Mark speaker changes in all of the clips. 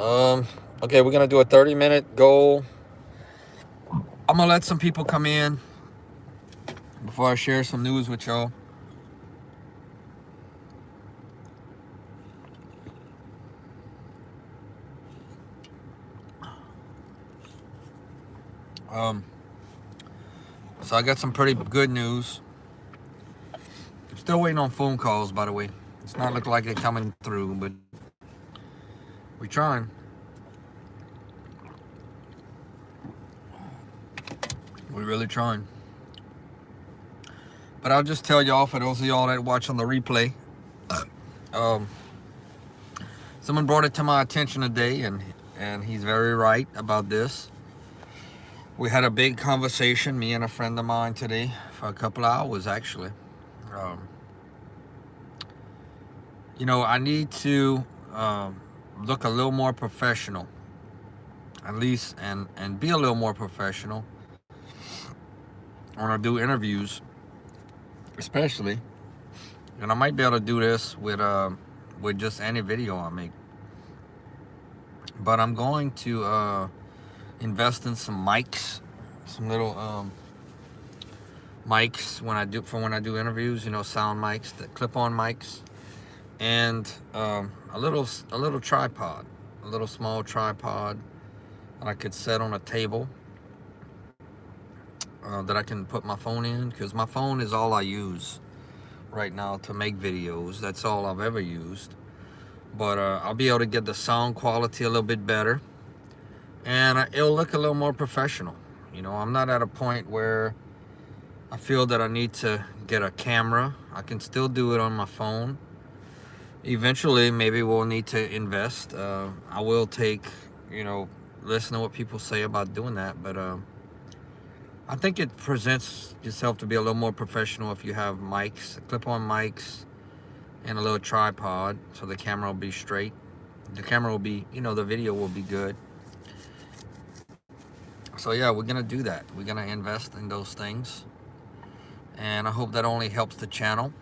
Speaker 1: Okay, we're gonna do a 30-minute goal. I'm gonna let some people come in before I share some news with y'all. Um, so I got some pretty good news. I'm still waiting on phone calls, by the way. It's not looking like they're coming through, but we're trying. We're really trying. But I'll just tell y'all, for those of y'all that watch on the replay, um, someone brought it to my attention today, and he's very right about this. We had a big conversation, me and a friend of mine today, for a couple of hours actually. Um, I need to look a little more professional, at least, and be a little more professional when I do interviews, especially. And I might be able to do this with just any video I make. But I'm going to invest in some mics, some little mics when I do interviews. Sound mics, the clip-on mics, and a little tripod, a little small tripod that I could set on a table, that I can put my phone in, because my phone is all I use right now to make videos. That's all I've ever used. But I'll be able to get the sound quality a little bit better, and it'll look a little more professional. I'm not at a point where I feel that I need to get a camera. I can still do it on my phone. Eventually, maybe we'll need to invest. I will listen to what people say about doing that, but I think it presents yourself to be a little more professional if you have mics, clip-on mics, and a little tripod, so the camera will be straight. The camera will be, the video will be good. So yeah, we're gonna do that. We're gonna invest in those things, and I hope that only helps the channel.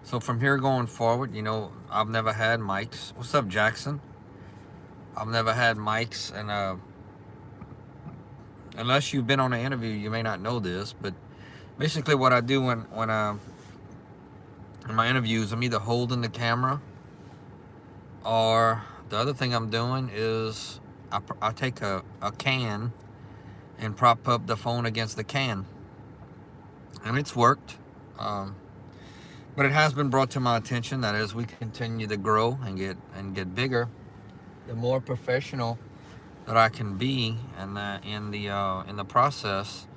Speaker 1: So from here going forward, I've never had mics. What's up, Jackson? I've never had mics, and unless you've been on an interview, you may not know this, but basically what I do when in my interviews, I'm either holding the camera, or the other thing I'm doing is I take a can and prop up the phone against the can, and it's worked. But it has been brought to my attention that as we continue to grow and get bigger, the more professional that I can be, and that in the process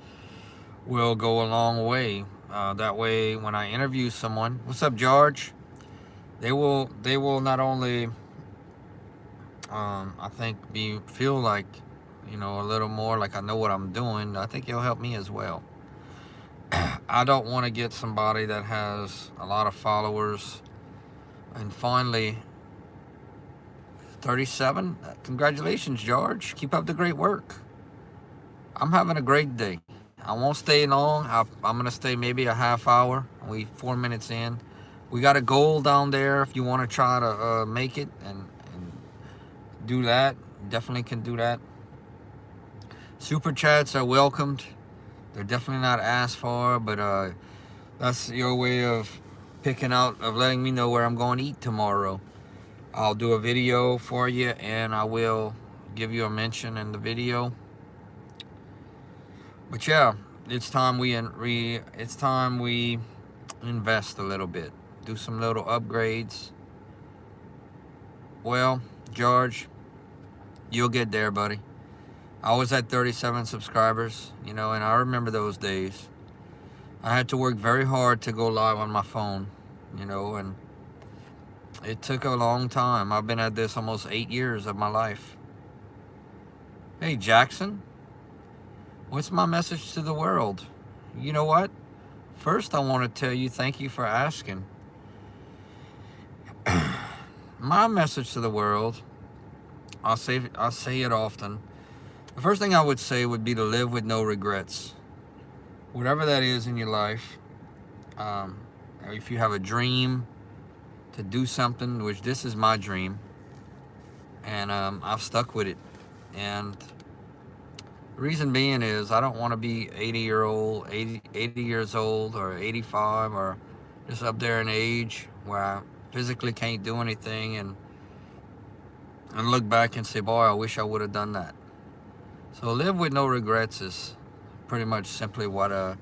Speaker 1: will go a long way. That way, when I interview someone, what's up, George? They will not only I think feel like a little more like I know what I'm doing. I think it'll help me as well. I don't want to get somebody that has a lot of followers, and finally 37. Congratulations, George. Keep up the great work. I'm having a great day. I won't stay long. I'm going to stay maybe a half hour. We 4 minutes in. We got a goal down there if you want to try to make it and do that. Definitely can do that. Super chats are welcomed. They're definitely not asked for, but that's your way of letting me know where I'm going to eat tomorrow. I'll do a video for you, and I will give you a mention in the video. But yeah, it's time we invest a little bit, do some little upgrades. Well, George, you'll get there, buddy. I was at 37 subscribers, and I remember those days. I had to work very hard to go live on my phone, and it took a long time. I've been at this almost 8 years of my life. Hey, Jackson, what's my message to the world? You know what? First, I want to tell you thank you for asking. My message to the world, I'll say it often. The first thing I would say would be to live with no regrets. Whatever that is in your life, if you have a dream to do something, which this is my dream, and I've stuck with it. And the reason being is I don't want to be 80 years old, or 85, or just up there in age where I physically can't do anything, and look back and say, boy, I wish I would have done that. So live with no regrets is pretty much simply what I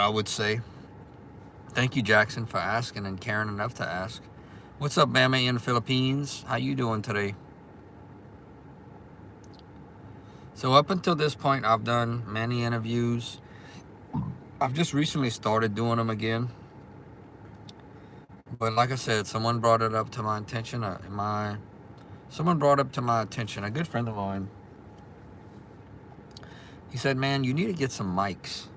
Speaker 1: would say. Thank you, Jackson, for asking and caring enough to ask. What's up, Bama in the Philippines? How you doing today? So up until this point, I've done many interviews. I've just recently started doing them again. But like I said, someone brought it up to my attention. Someone brought up to my attention, a good friend of mine. He said, man, you need to get some mics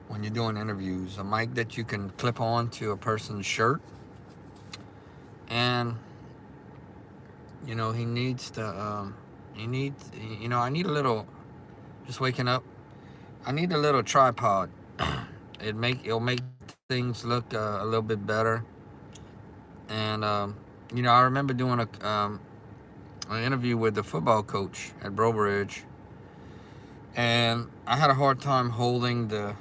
Speaker 1: when you're doing interviews. A mic that you can clip on to a person's shirt. And, he needs to, I need a little, just waking up, I need a little tripod. It'll make things look a little bit better. And, I remember doing an interview with the football coach at Brobridge. And I had a hard time holding the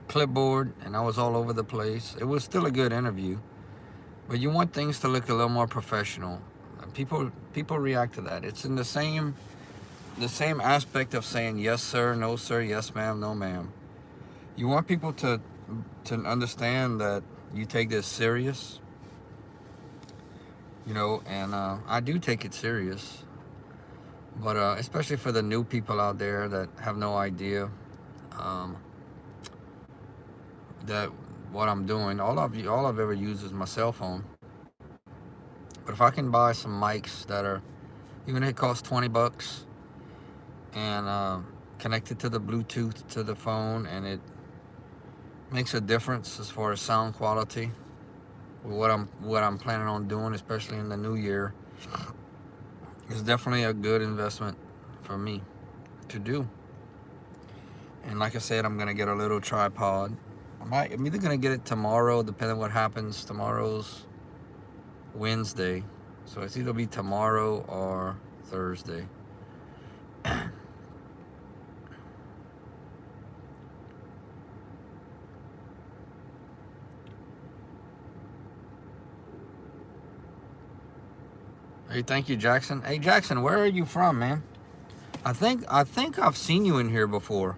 Speaker 1: clipboard, and I was all over the place. It was still a good interview, but you want things to look a little more professional. People react to that. It's in the same aspect of saying yes sir, no sir, yes ma'am, no ma'am. You want people to understand that you take this serious, and I do take it serious. But especially for the new people out there that have no idea that what I'm doing, all I've ever used is my cell phone. But if I can buy some mics that are, even if it costs $20, and connect it to the Bluetooth to the phone, and it makes a difference as far as sound quality, what I'm planning on doing, especially in the new year, is definitely a good investment for me to do. And like I said, I'm gonna get a little tripod. I'm either gonna get it tomorrow, depending on what happens. Tomorrow's Wednesday, so it's either be tomorrow or Thursday. Hey, thank you, Jackson. Hey, Jackson, where are you from, man? I think I've seen you in here before.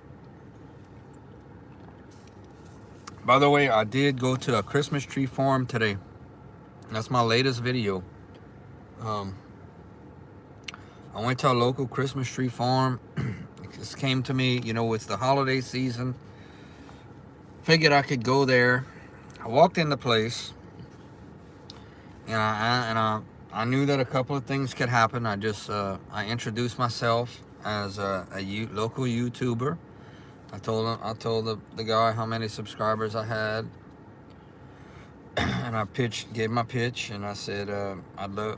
Speaker 1: By the way, I did go to a Christmas tree farm today. That's my latest video. I went to a local Christmas tree farm. It just came to me, it's the holiday season. Figured I could go there. I walked in the place, and I knew that a couple of things could happen. I introduced myself as a local YouTuber. I told the guy how many subscribers I had, and I gave my pitch, and I said,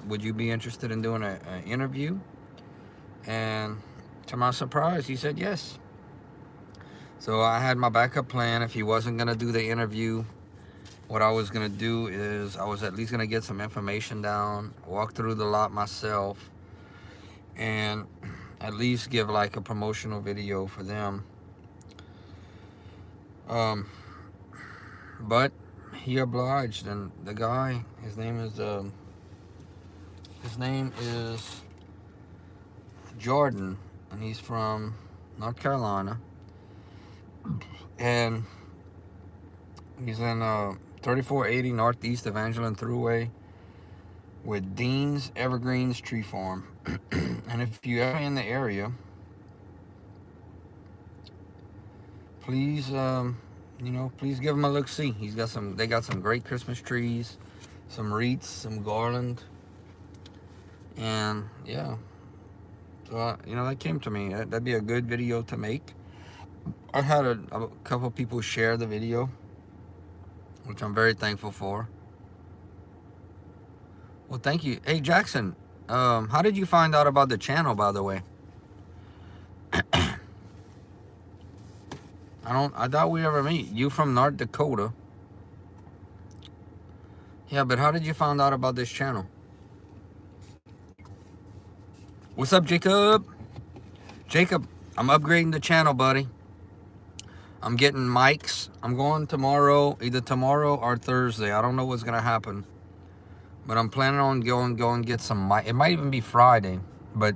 Speaker 1: would you be interested in doing an interview? And to my surprise, he said yes. So I had my backup plan. If he wasn't gonna do the interview, what I was gonna do is I was at least gonna get some information down, walk through the lot myself, and at least give like a promotional video for them. But he obliged, and the guy, his name is Jordan, and he's from North Carolina, and he's in 3480 Northeast Evangeline Thruway with Dean's Evergreens Tree Farm. And if you're ever in the area, please please give them a look. See, they got some great Christmas trees, some wreaths, some garland, and yeah. So that came to me. That'd be a good video to make. I had a couple people share the video, which I'm very thankful for. Well, thank you. Hey, Jackson, how did you find out about the channel, by the way? I doubt we ever meet. You from North Dakota. Yeah, but how did you find out about this channel? What's up, Jacob? Jacob, I'm upgrading the channel, buddy. I'm getting mics. I'm going tomorrow, either tomorrow or Thursday. I don't know what's gonna happen, but I'm planning on going get some mic. It might even be Friday. But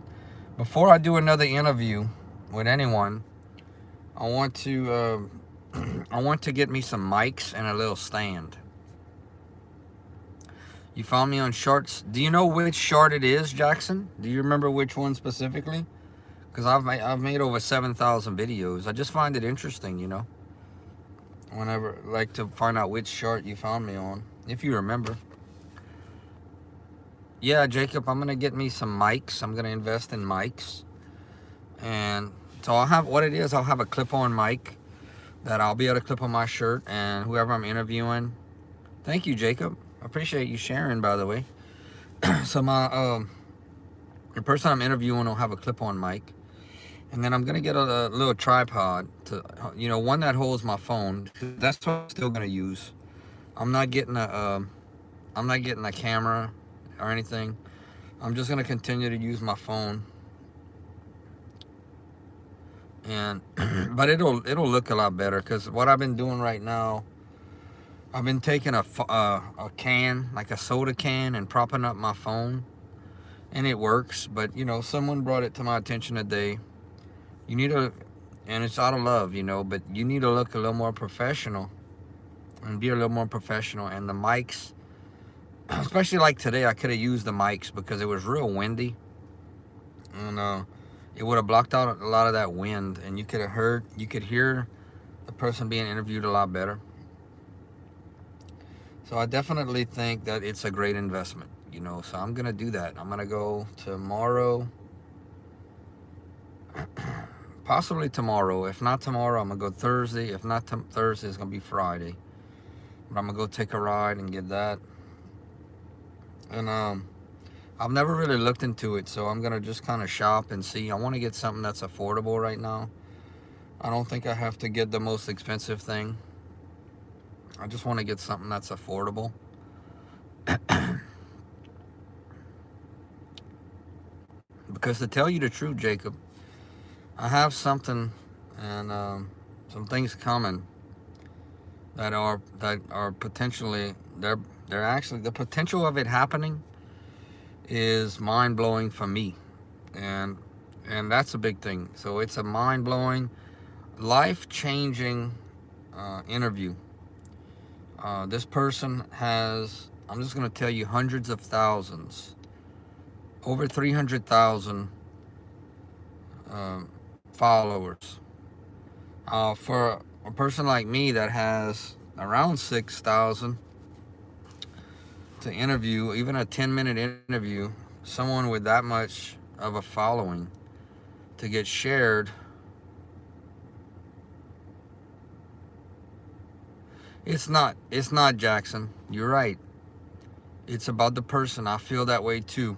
Speaker 1: before I do another interview with anyone, I want to I want to get me some mics and a little stand. You found me on shorts. Do you know which short it is, Jackson? Do you remember which one specifically? Because I've made over 7,000 videos. I just find it interesting, you know. Whenever, like, to find out which short you found me on, if you remember. Yeah, Jacob, I'm gonna get me some mics. I'm gonna invest in mics, and so I'll have what it is. I'll have a clip-on mic that I'll be able to clip on my shirt, and whoever I'm interviewing. Thank you, Jacob. I appreciate you sharing, by the way. So the person I'm interviewing will have a clip-on mic, and then I'm gonna get a little tripod to, you know, one that holds my phone. That's what I'm still gonna use. I'm not getting a camera or anything. I'm just gonna continue to use my phone, and but it'll look a lot better, because what I've been doing right now, I've been taking a can, like a soda can, and propping up my phone, and it works. But you know, someone brought it to my attention today. You need to, and it's out of love, you know, but you need to look a little more professional and be a little more professional. And the mics, especially like today, I could have used the mics because it was real windy, and it would have blocked out a lot of that wind, and you could hear the person being interviewed a lot better. So I definitely think that it's a great investment, you know. So I'm gonna do that. I'm gonna go tomorrow, possibly tomorrow. If not tomorrow, I'm gonna go Thursday. If not Thursday, it's gonna be Friday. But I'm gonna go take a ride and get that. And I've never really looked into it, so I'm gonna just kind of shop and see. I want to get something that's affordable right now. I don't think I have to get the most expensive thing. I just want to get something that's affordable. Because to tell you the truth, Jacob, I have something, and some things coming that are potentially, they're actually, the potential of it happening is mind-blowing for me, and that's a big thing. So it's a mind-blowing, life-changing interview. This person has, I'm just going to tell you, hundreds of thousands, over 300,000 followers. For a person like me that has around 6,000, to interview, even a 10-minute interview, someone with that much of a following, to get shared, it's not Jackson. You're right. It's about the person. I feel that way too.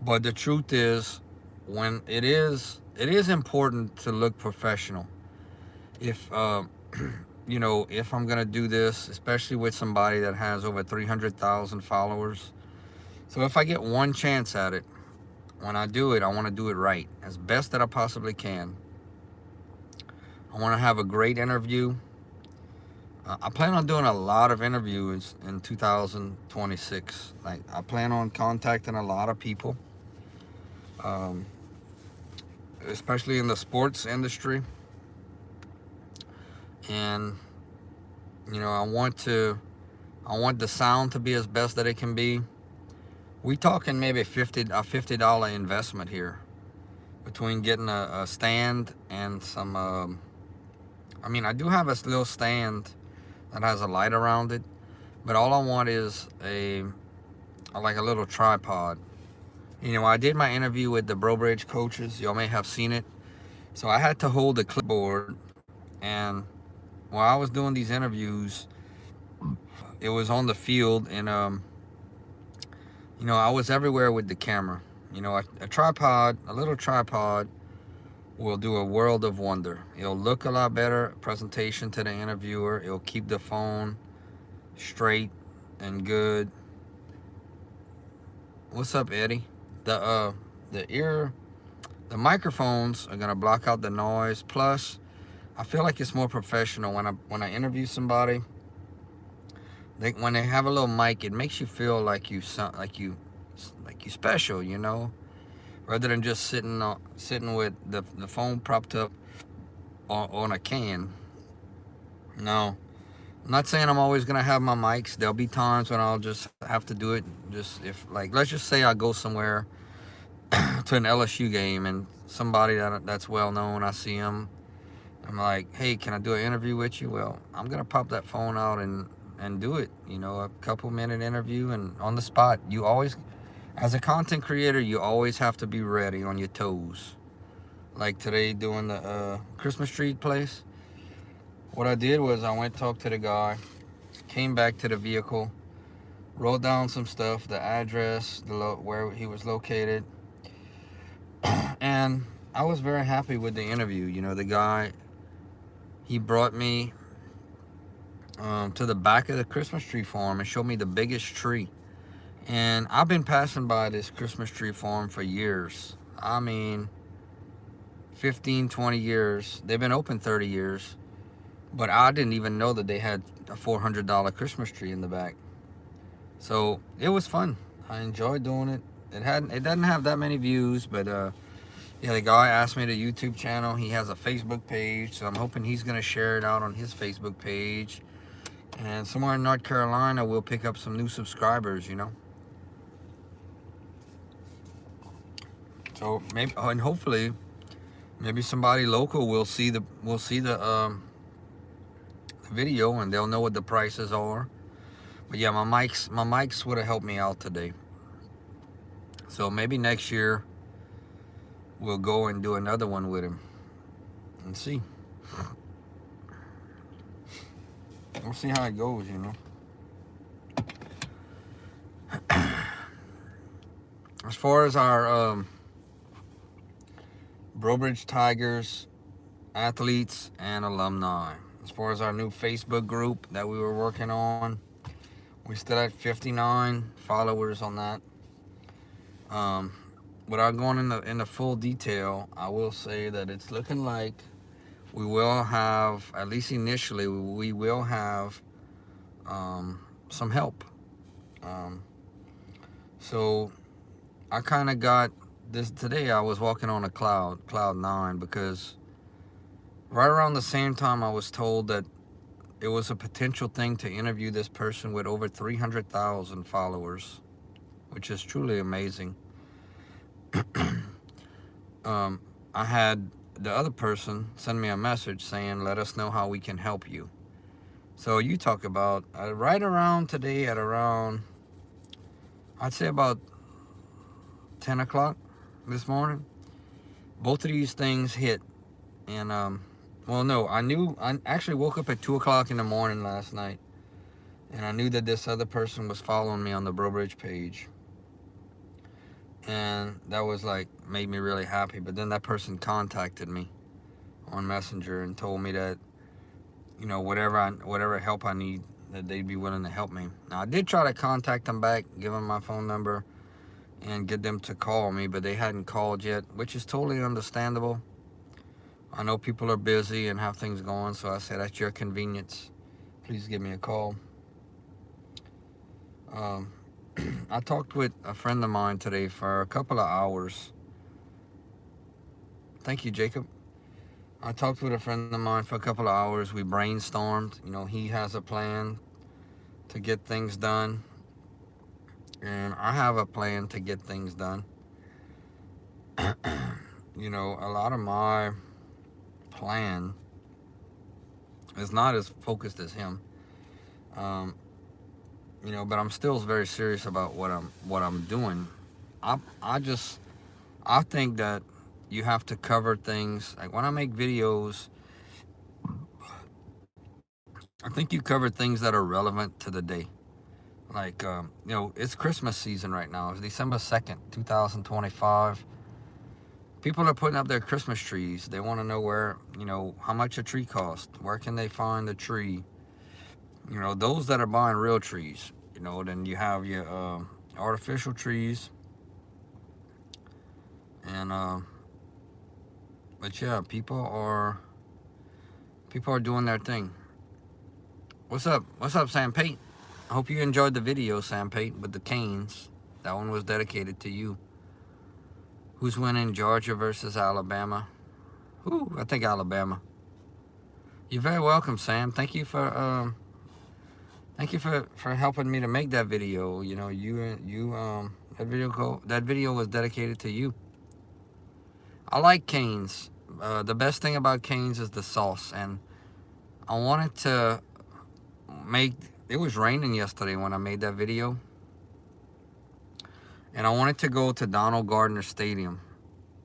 Speaker 1: But the truth is, when it is important to look professional. If you know, if I'm gonna do this, especially with somebody that has over 300,000 followers, so if I get one chance at it, when I do it, I want to do it right, as best that I possibly can. I want to have a great interview. I plan on doing a lot of interviews in 2026. Like, I plan on contacting a lot of people, especially in the sports industry. And you know, I want the sound to be as best that it can be. We talking maybe a $50 investment here, between getting a stand and some. I mean, I do have a little stand that has a light around it, but all I want is like a little tripod. You know, I did my interview with the Bridge coaches. Y'all may have seen it. So I had to hold the clipboard, and while I was doing these interviews, it was on the field, and you know, I was everywhere with the camera. You know, a little tripod will do a world of wonder. It'll look a lot better presentation to the interviewer. It'll keep the phone straight. and good. What's up, Eddie? The ear, the microphones are gonna block out the noise. Plus, I feel like it's more professional when I interview somebody. When they have a little mic, it makes you feel like you sound like you special, you know, rather than just sitting with the phone propped up on a can. No, I'm not saying I'm always gonna have my mics. There'll be times when I'll just have to do it. Just if like let's just say I go somewhere to an LSU game and somebody that's well known, I see them. I'm like, hey, can I do an interview with you? Well, I'm gonna pop that phone out and do it. You know, a couple minute interview and on the spot. You always, as a content creator, you always have to be ready on your toes. Like today doing the Christmas tree place. What I did was I went talked to the guy, came back to the vehicle, wrote down some stuff, the address, where he was located, and I was very happy with the interview. You know, the guy, he brought me to the back of the Christmas tree farm and showed me the biggest tree. And I've been passing by this Christmas tree farm for years. I mean, 15, 20 years. They've been open 30 years. But I didn't even know that they had a $400 Christmas tree in the back. So it was fun. I enjoyed doing it. It doesn't have that many views, but yeah, the guy asked me the YouTube channel. He has a Facebook page, so I'm hoping he's gonna share it out on his Facebook page. And somewhere in North Carolina, we'll pick up some new subscribers. You know. So maybe, and hopefully, maybe somebody local will see the video and they'll know what the prices are. But yeah, my mics would have helped me out today. So maybe next year we'll go and do another one with him and see. We'll see how it goes, you know. As far as our Brobridge Tigers athletes and alumni, as far as our new Facebook group that we were working on, we still at 59 followers on that. Without going in the full detail, I will say that it's looking like we will have, at least initially, we will have some help. So I kind of got this today. I was walking on a cloud 9, because right around the same time I was told that it was a potential thing to interview this person with over 300,000 followers, which is truly amazing. I had the other person send me a message saying, let us know how we can help you. So you talk about right around today at around, I'd say about 10 o'clock this morning, both of these things hit. And well, no, I actually woke up at 2 o'clock in the morning last night, and I knew that this other person was following me on the Brobridge page. And that was like, made me really happy. But then that person contacted me on Messenger and told me that, you know, whatever help I need, that they'd be willing to help me. Now, I did try to contact them back, give them my phone number, and get them to call me, but they hadn't called yet, which is totally understandable. I know people are busy and have things going, so I said, at your convenience, please give me a call. I talked with a friend of mine today for a couple of hours. Thank you, Jacob. I talked with a friend of mine for a couple of hours. We brainstormed. You know, he has a plan to get things done, and I have a plan to get things done. You know, a lot of my plan is not as focused as him. You know, but I'm still very serious about what I'm doing. I think that you have to cover things. Like when I make videos, I think you cover things that are relevant to the day. Like, you know, it's Christmas season right now. It's December 2nd, 2025. People are putting up their Christmas trees. They want to know where, you know, how much a tree costs. Where can they find the tree? You know, those that are buying real trees. Then you have your artificial trees, and but yeah, people are doing their thing. What's up? What's up, Sam Pate? I hope you enjoyed the video, Sam Pate, with the Canes. That one was dedicated to you. Who's winning, Georgia versus Alabama? Ooh, I think Alabama. You're very welcome, Sam. Thank you for helping me to make that video. That video was dedicated to you. I like Canes. The best thing about Canes is the sauce, and I wanted to make. It was raining yesterday when I made that video, and I wanted to go to Donald Gardner Stadium.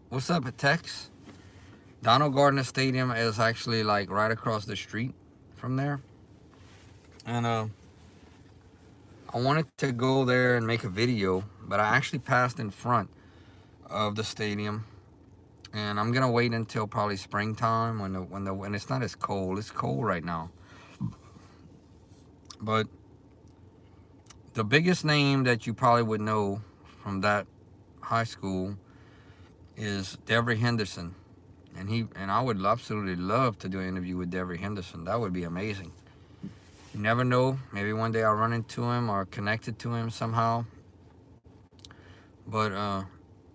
Speaker 1: What's up, Tex? Donald Gardner Stadium is actually like right across the street from there, and I wanted to go there and make a video, but I actually passed in front of the stadium, and I'm gonna wait until probably springtime when it's not as cold. It's cold right now, but the biggest name that you probably would know from that high school is Devery Henderson, and I would absolutely love to do an interview with Devery Henderson. That would be amazing. You never know. Maybe one day I'll run into him or connected to him somehow. But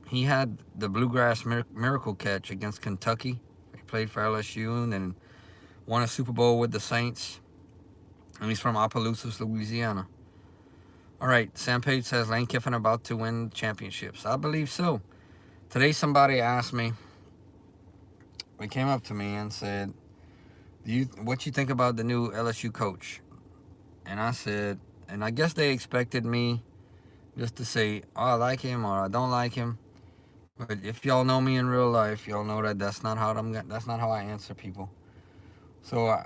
Speaker 1: he had the Bluegrass Miracle catch against Kentucky. He played for LSU and then won a Super Bowl with the Saints. And he's from Opelousas, Louisiana. All right, Sam Page says Lane Kiffin about to win championships. I believe so. Today somebody asked me, they came up to me and said, what you think about the new LSU coach? And I said, and I guess they expected me just to say, oh, I like him or I don't like him. But if y'all know me in real life, y'all know that that's not how I answer people. So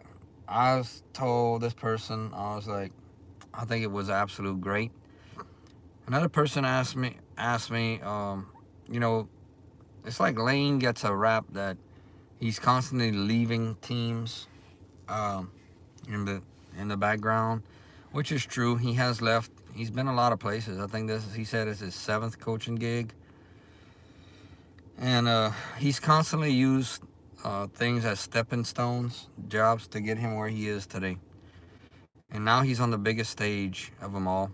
Speaker 1: I was told this person, I was like, I think it was absolute great. Another person asked me, it's like Lane gets a rap that he's constantly leaving teams in the background, which is true. He has left. He's been a lot of places. I think he said it's his 7th coaching gig. And he's constantly used things as stepping stones, jobs to get him where he is today. And now he's on the biggest stage of them all.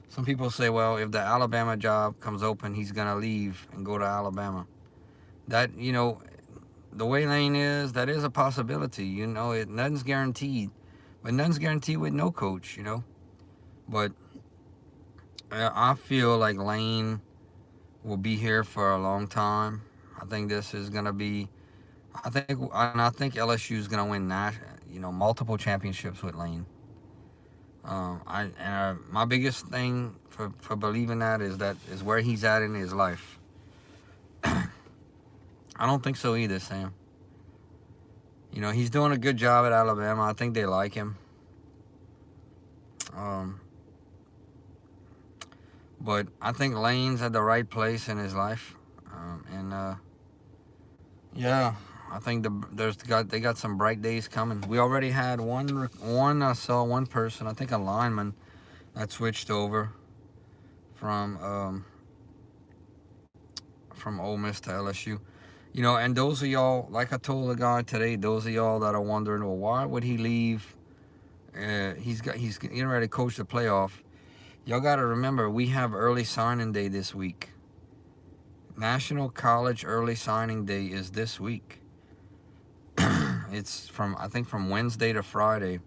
Speaker 1: Some people say, well, if the Alabama job comes open, he's going to leave and go to Alabama. That, the way Lane is, that is a possibility. Nothing's guaranteed. But nothing's guaranteed with no coach, But I feel like Lane will be here for a long time. I think this is going to be, I think LSU is going to win multiple championships with Lane. My biggest thing for believing that is where he's at in his life. I don't think so either, Sam. He's doing a good job at Alabama. I think they like him. But I think Lane's at the right place in his life. Yeah, I think they got some bright days coming. We already had I saw one person, I think a lineman, that switched over from Ole Miss to LSU. And those of y'all, like I told the guy today, those of y'all that are wondering, well, why would he leave? He's getting ready to coach the playoff. Y'all got to remember, we have early signing day this week. National College Early Signing Day is this week. It's from Wednesday to Friday.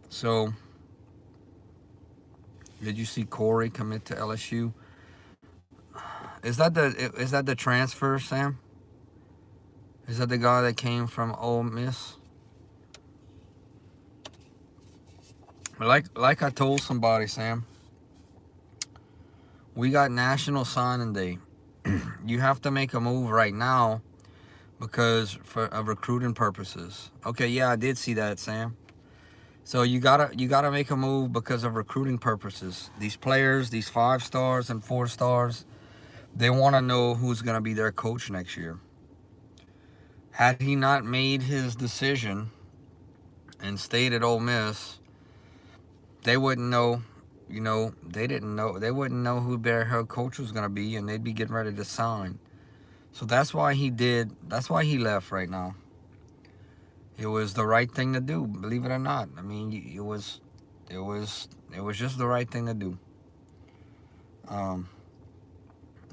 Speaker 1: So, did you see Corey commit to LSU? Is that the transfer, Sam? Is that the guy that came from Ole Miss? Like I told somebody, Sam, we got National Signing Day. You have to make a move right now because of recruiting purposes. Okay, yeah, I did see that, Sam. So you gotta make a move because of recruiting purposes. These players, these 5 stars and 4 stars, they want to know who's gonna be their coach next year. Had he not made his decision and stayed at Ole Miss, they wouldn't know, they didn't know, they wouldn't know who their head coach was gonna be, and they'd be getting ready to sign. So that's why he did. That's why he left right now. It was the right thing to do, believe it or not. I mean, it was just the right thing to do. Um,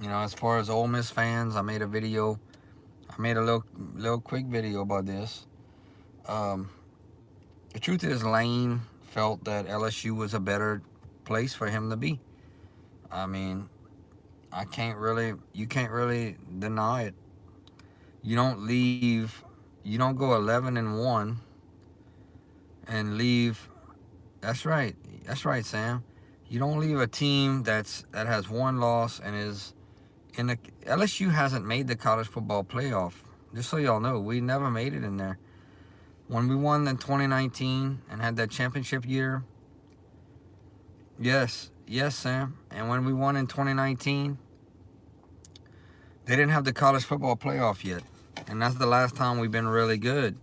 Speaker 1: as far as Ole Miss fans, I made a video. I made a little quick video about this. Um, the truth is, Lane felt that LSU was a better place for him to be. I mean, you can't really deny it. You don't leave, you don't go 11-1 and leave. That's right, Sam. You don't leave a team that has one loss and is in the LSU hasn't made the college football playoff. Just so y'all know, we never made it in there. When we won in 2019 and had that championship year, yes, Sam. And when we won in 2019, they didn't have the college football playoff yet. And that's the last time we've been really good,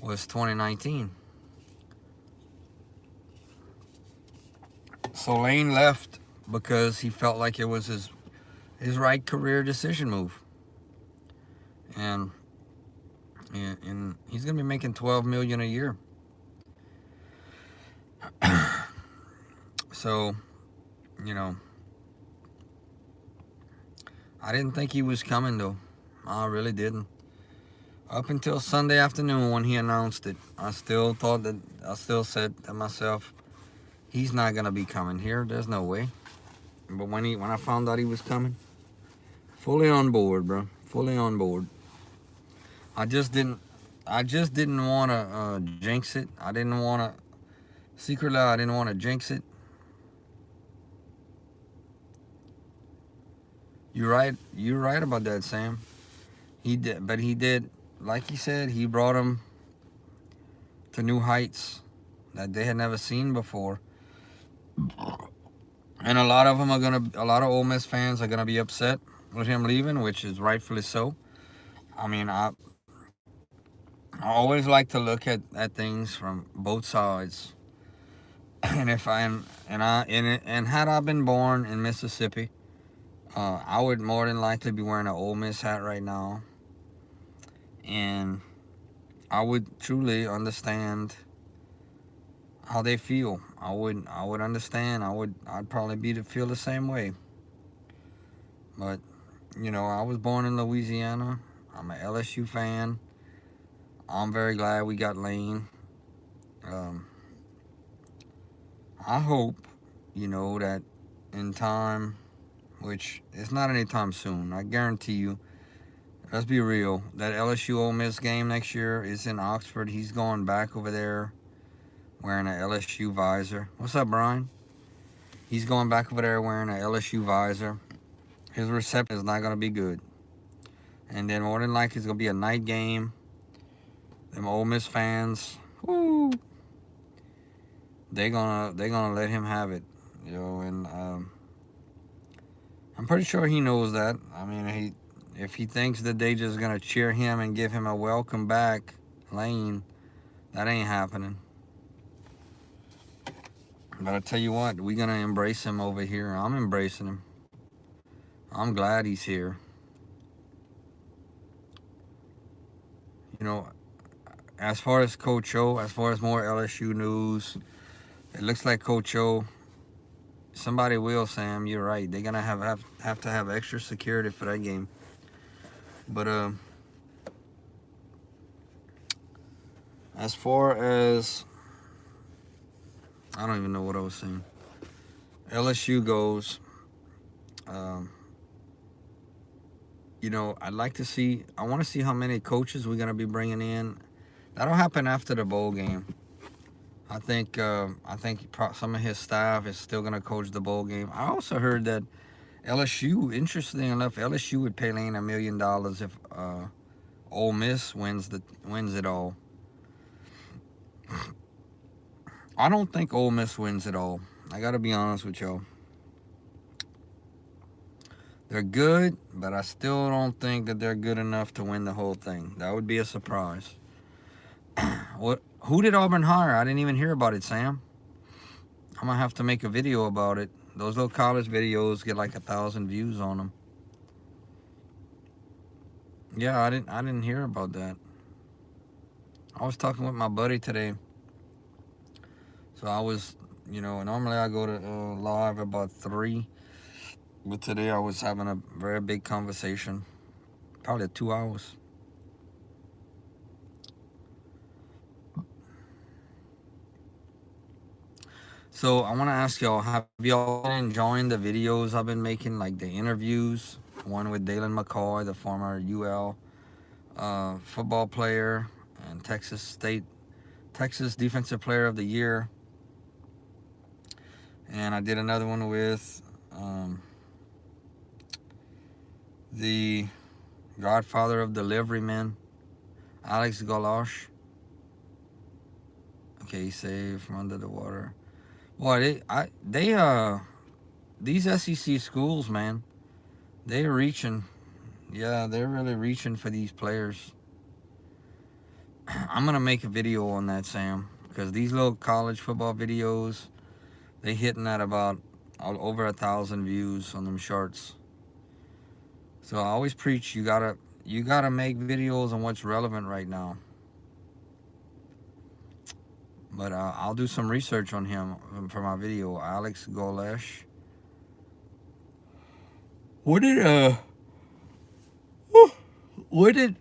Speaker 1: was 2019. So Lane left because he felt like it was his right career decision move. And he's gonna be making $12 million a year. So, I didn't think he was coming though. I really didn't. Up until Sunday afternoon when he announced it, I still said to myself, he's not gonna be coming here. There's no way. But when I found out he was coming, fully on board, bro. Fully on board. I just didn't want to jinx it. I didn't want to jinx it. You're right about that, Sam. He did, like he said, he brought him to new heights that they had never seen before. And a lot of Ole Miss fans are gonna be upset with him leaving, which is rightfully so. I mean, I always like to look at things from both sides. And had I been born in Mississippi, I would more than likely be wearing an Ole Miss hat right now, and I would truly understand how they feel. I would understand. I'd probably feel the same way. But I was born in Louisiana. I'm an LSU fan. I'm very glad we got Lane. I hope, that in time, which is not anytime soon, I guarantee you, let's be real, that LSU Ole Miss game next year is in Oxford. He's going back over there wearing an LSU visor. What's up, Brian? He's going back over there wearing an LSU visor. His reception is not going to be good. And then more than likely it's going to be a night game. Them Ole Miss fans, whoo, they're gonna let him have it, and I'm pretty sure he knows that. I mean, if he thinks that they just gonna cheer him and give him a welcome back, Lane, that ain't happening. But I tell you what, we're gonna embrace him over here. I'm embracing him. I'm glad he's here. As far as Coach O, as far as more LSU news, it looks like Coach O, somebody will, Sam, you're right. They're gonna have to have extra security for that game. But as far as, I don't even know what I was saying. LSU goes, I want to see how many coaches we're gonna be bringing in. That'll happen after the bowl game. I think some of his staff is still gonna coach the bowl game. I also heard that LSU, interestingly enough, LSU would pay Lane $1 million if Ole Miss wins it all. I don't think Ole Miss wins it all. I gotta be honest with y'all. They're good, but I still don't think that they're good enough to win the whole thing. That would be a surprise. Who did Auburn hire? I didn't even hear about it, Sam. I'm gonna have to make a video about it. Those little college videos get like 1,000 views on them. Yeah, I didn't hear about that. I was talking with my buddy today. So I was, normally I go to live about 3, but today I was having a very big conversation, probably 2 hours. So I want to ask y'all, have y'all been enjoying the videos I've been making, like the interviews? One with Dalen McCoy, the former UL football player and Texas Defensive Player of the Year. And I did another one with the Godfather of Delivery Men, Alex Golosh. Okay, he's saved from under the water. Boy, these SEC schools, man, they're reaching. Yeah, they're really reaching for these players. I'm gonna make a video on that, Sam, because these little college football videos, they hitting at about over 1,000 views on them shorts. So I always preach you gotta make videos on what's relevant right now. But I'll do some research on him for my video, Alex Golesh. What did what did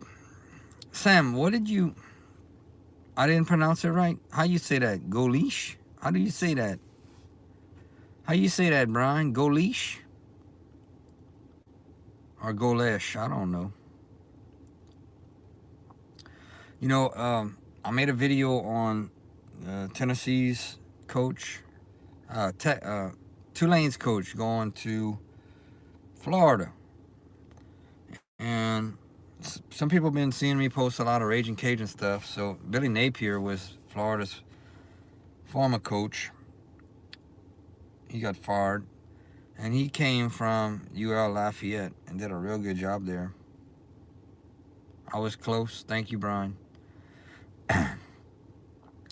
Speaker 1: Sam? What did you? I didn't pronounce it right. How you say that? Golesh? How do you say that? How you say that, Brian? Golesh or Golesh? I don't know. I made a video on Tennessee's coach, Tulane's coach going to Florida. And some people have been seeing me post a lot of Raging Cajun stuff. So Billy Napier was Florida's former coach. He got fired. And he came from UL Lafayette and did a real good job there. I was close. Thank you, Brian.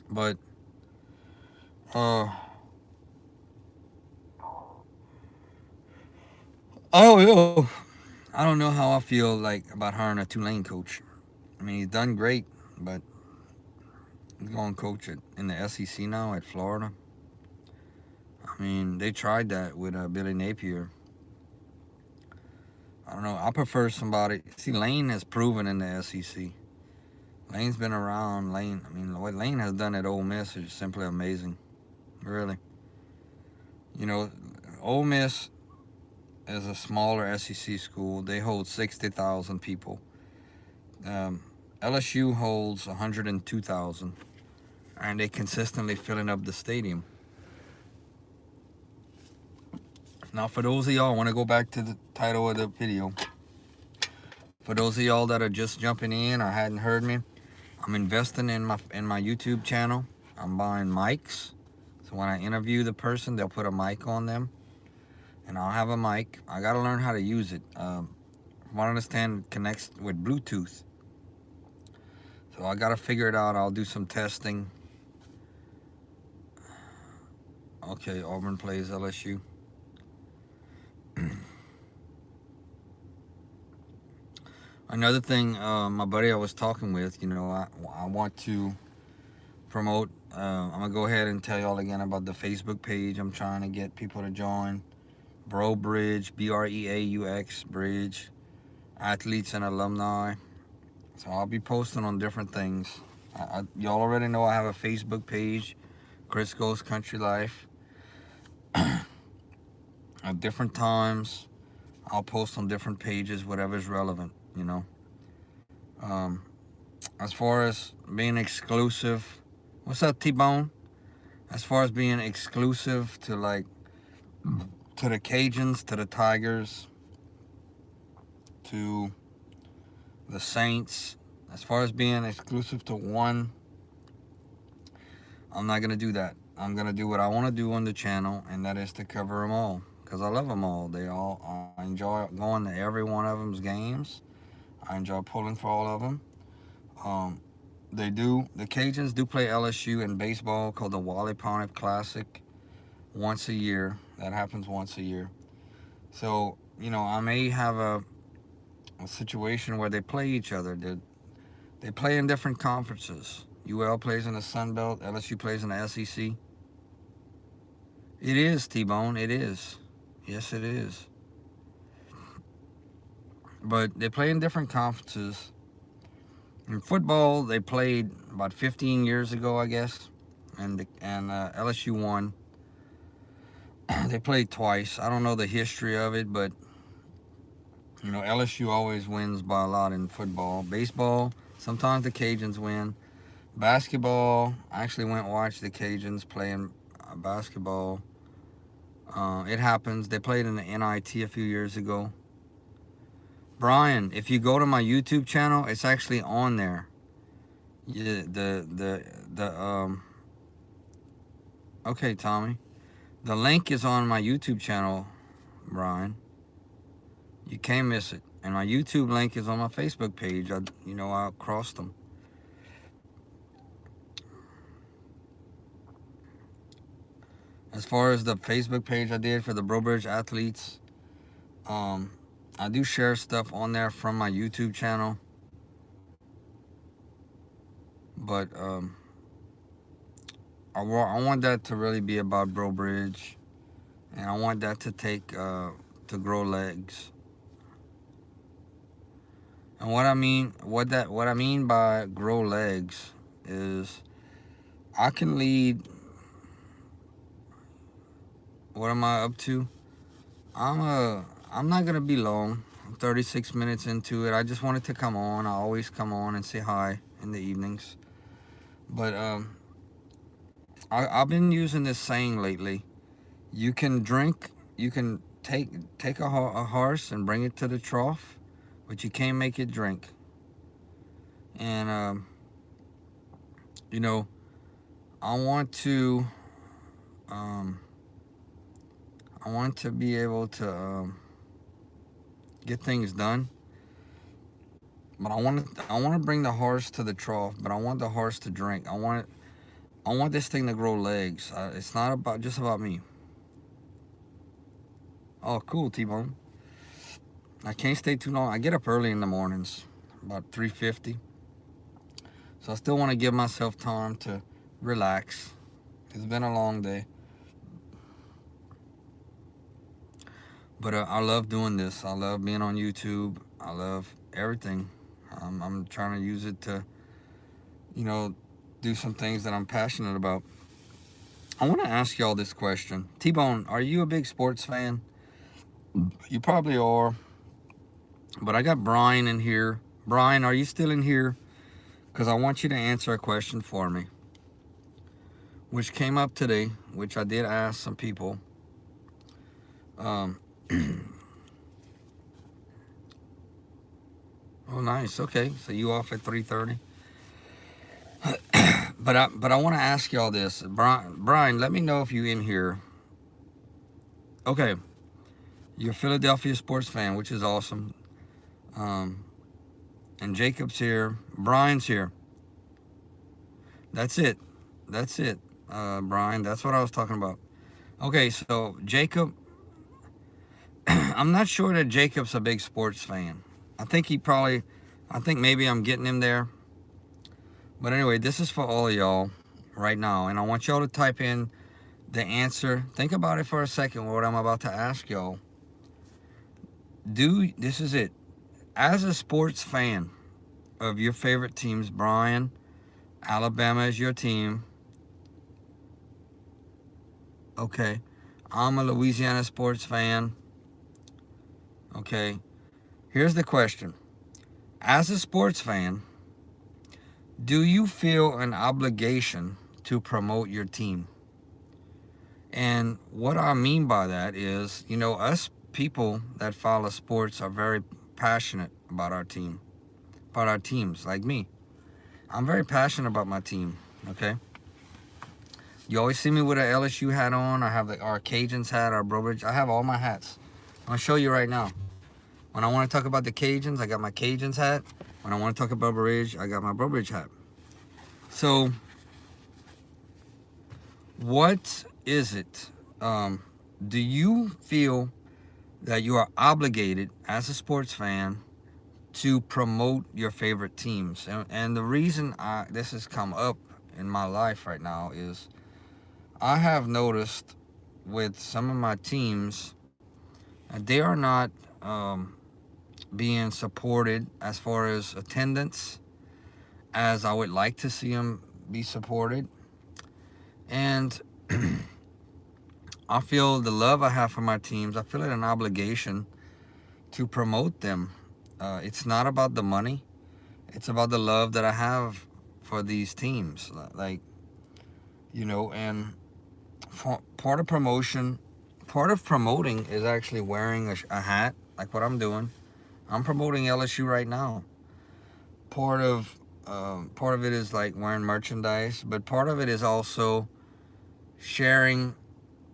Speaker 1: But oh, I don't know how I feel like about hiring a Tulane coach. I mean, he's done great, but he's going to coach in the SEC now at Florida. I mean, they tried that with Billy Napier. I don't know. I prefer somebody. See, Lane has proven in the SEC. Lane's been around. What Lane has done at Ole Miss is simply amazing. Really. Ole Miss is a smaller SEC school. They hold 60,000 people. LSU holds 102,000, and they consistently filling up the stadium. Now, for those of y'all, I want to go back to the title of the video. For those of y'all that are just jumping in or hadn't heard me, I'm investing in my YouTube channel. I'm buying mics. So when I interview the person, they'll put a mic on them. And I'll have a mic. I got to learn how to use it. From what I understand, it connects with Bluetooth. So I got to figure it out. I'll do some testing. Okay, Auburn plays LSU. Another thing, my buddy I was talking with, I want to promote. I'm going to go ahead and tell y'all again about the Facebook page. I'm trying to get people to join. Bro Bridge, BREAUX Bridge, athletes and alumni. So I'll be posting on different things. Y'all already know I have a Facebook page, Chris Goes Country Life. At different times, I'll post on different pages, whatever's relevant, As far as being exclusive, what's up, T-Bone? As far as being exclusive to the Cajuns, to the Tigers, to the Saints, as far as being exclusive to one, I'm not going to do that. I'm going to do what I want to do on the channel, and that is to cover them all, because I love them all. I enjoy going to every one of them's games. I enjoy pulling for all of them. The Cajuns do play LSU in baseball called the Wally Pontiff Classic. once a year. That happens once a year. So, I may have a situation where they play each other. They play in different conferences. UL plays in the Sun Belt. LSU plays in the SEC. It is, T-Bone. It is. Yes, it is. But they play in different conferences. In football, they played about 15 years ago, I guess, and LSU won. They played twice. I don't know the history of it, but LSU always wins by a lot in football. Baseball, sometimes the Cajuns win. Basketball, I actually went and watched the Cajuns playing basketball. It happens. They played in the NIT a few years ago. Brian, if you go to my YouTube channel, it's actually on there. Yeah, okay, Tommy. The link is on my YouTube channel, Brian. You can't miss it. And my YouTube link is on my Facebook page. I crossed them. As far as the Facebook page I did for the Brobridge athletes, I do share stuff on there from my YouTube channel. But I want that to really be about Brobridge, and I want that to take to grow legs. And what I mean by grow legs is I can lead. What am I up to? I'm not gonna be long. I'm 36 minutes into it. I just wanted to come on. I always come on and say hi in the evenings. But I've been using this saying lately. You can take a horse and bring it to the trough, but you can't make it drink. And I want to be able to get things done, but I want to bring the horse to the trough, but I want the horse to drink. I want this thing to grow legs. It's not just about me. Oh, cool, T-Bone. I can't stay too long. I get up early in the mornings, about 3:50. So I still want to give myself time to relax. It's been a long day. But I love doing this. I love being on YouTube. I love everything. I'm trying to use it to, do some things that I'm passionate about. I want to ask y'all this question. T-Bone, are you a big sports fan? You probably are. But I got Brian in here. Brian, are you still in here? Because I want you to answer a question for me, which came up today, which I did ask some people. Oh, nice. Okay, so you off at 3:30. But I want to ask y'all this, Brian. Let me know if you in here. Okay, you're a Philadelphia sports fan, which is awesome. And Jacob's here. Brian's here. That's it. Brian. That's what I was talking about. Okay, so Jacob. I'm not sure that Jacob's a big sports fan. I think maybe I'm getting him there. But anyway, this is for all of y'all right now. And I want y'all to type in the answer. Think about it for a second, what I'm about to ask y'all. This is it. As a sports fan of your favorite teams, Brian, Alabama is your team. Okay. I'm a Louisiana sports fan. Okay. Here's the question. As a sports fan, do you feel an obligation to promote your team? And what I mean by that is, us people that follow sports are very passionate about our team, about our teams, like me. I'm very passionate about my team, okay? You always see me with an LSU hat on. I have our Cajuns hat, our Brobridge. I have all my hats. I'm going to show you right now. When I want to talk about the Cajuns, I got my Cajuns hat. When I want to talk about Brobridge, I got my Brobridge hat. So, what is it Do you feel that you are obligated as a sports fan to promote your favorite teams? And the reason this has come up in my life right now is I have noticed with some of my teams that they are not being supported as far as attendance as I would like to see them be supported. And I feel the love I have for my teams, I feel it an obligation to promote them. It's not about the money. It's about the love that I have for these teams. Like, and part of promoting is actually wearing a hat, like what I'm doing. I'm promoting LSU right now. Part of it is like wearing merchandise, but part of it is also sharing,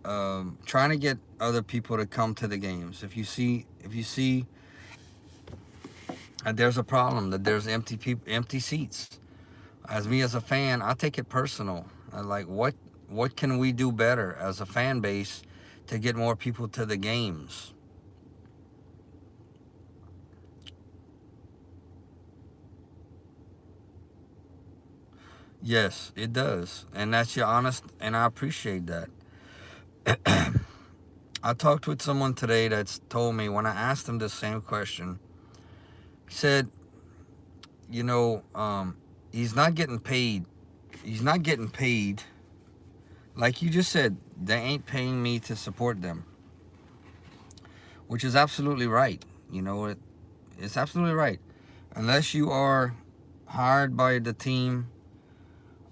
Speaker 1: trying to get other people to come to the games. If you see that there's a problem, that there's empty seats, as me as a fan, I take it personal. I like, what can we do better as a fan base to get more people to the games? Yes, it does. And that's your honest, and I appreciate that. I talked with someone today that's told me, when I asked him the same question, he said, he's not getting paid. He's not getting paid. Like you just said, they ain't paying me to support them, which is absolutely right. It's absolutely right. Unless you are hired by the team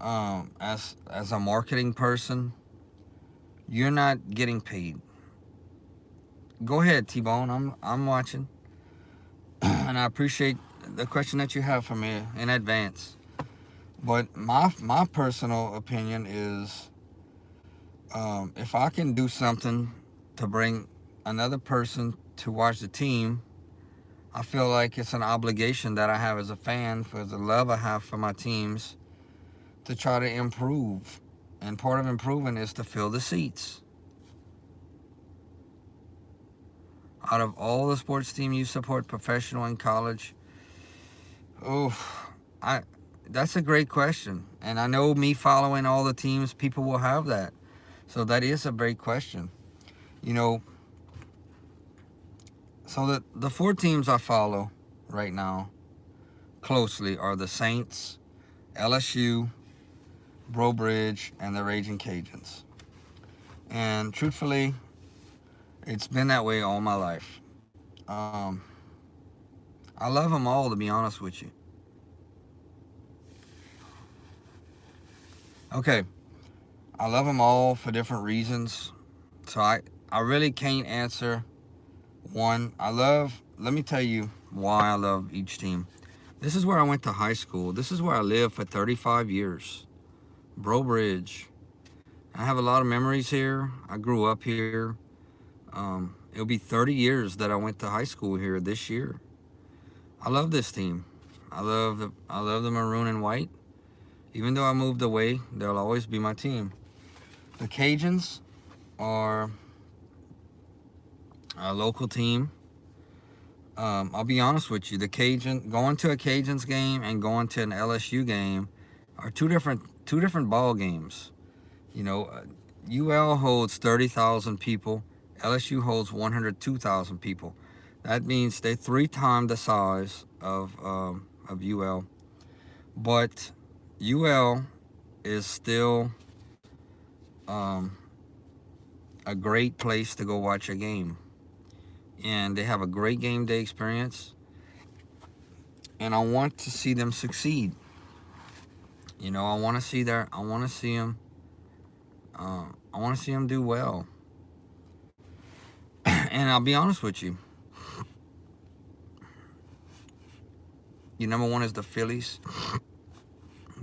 Speaker 1: as a marketing person, you're not getting paid. Go ahead, T-Bone. I'm watching, and I appreciate the question that you have for me in advance. But my personal opinion is, if I can do something to bring another person to watch the team, I feel like it's an obligation that I have as a fan, for the love I have for my teams, to try to improve. And part of improving is to fill the seats. Out of all the sports team you support, professional and college, that's a great question. And I know, me following all the teams, people will have that. So that is a great question. So the four teams I follow right now closely are the Saints, LSU, Bro Bridge, and the Raging Cajuns. And truthfully, it's been that way all my life. I love them all, to be honest with you. Okay, I love them all for different reasons. So I really can't answer one. Let me tell you why I love each team. This is where I went to high school. This is where I lived for 35 years. Bro Bridge. I have a lot of memories here. I grew up here. It'll be 30 years that I went to high school here this year. I love this team. I love the maroon and white. Even though I moved away, they'll always be my team. The Cajuns are a local team. I'll be honest with you. Going to a Cajuns game and going to an LSU game are two different ball games. UL holds 30,000 people. LSU holds 102,000 people. That means they're 3 times the size of UL. But UL is still a great place to go watch a game. And they have a great game day experience. And I want to see them succeed. I want to see them do well. And I'll be honest with you. Number one is the Phillies.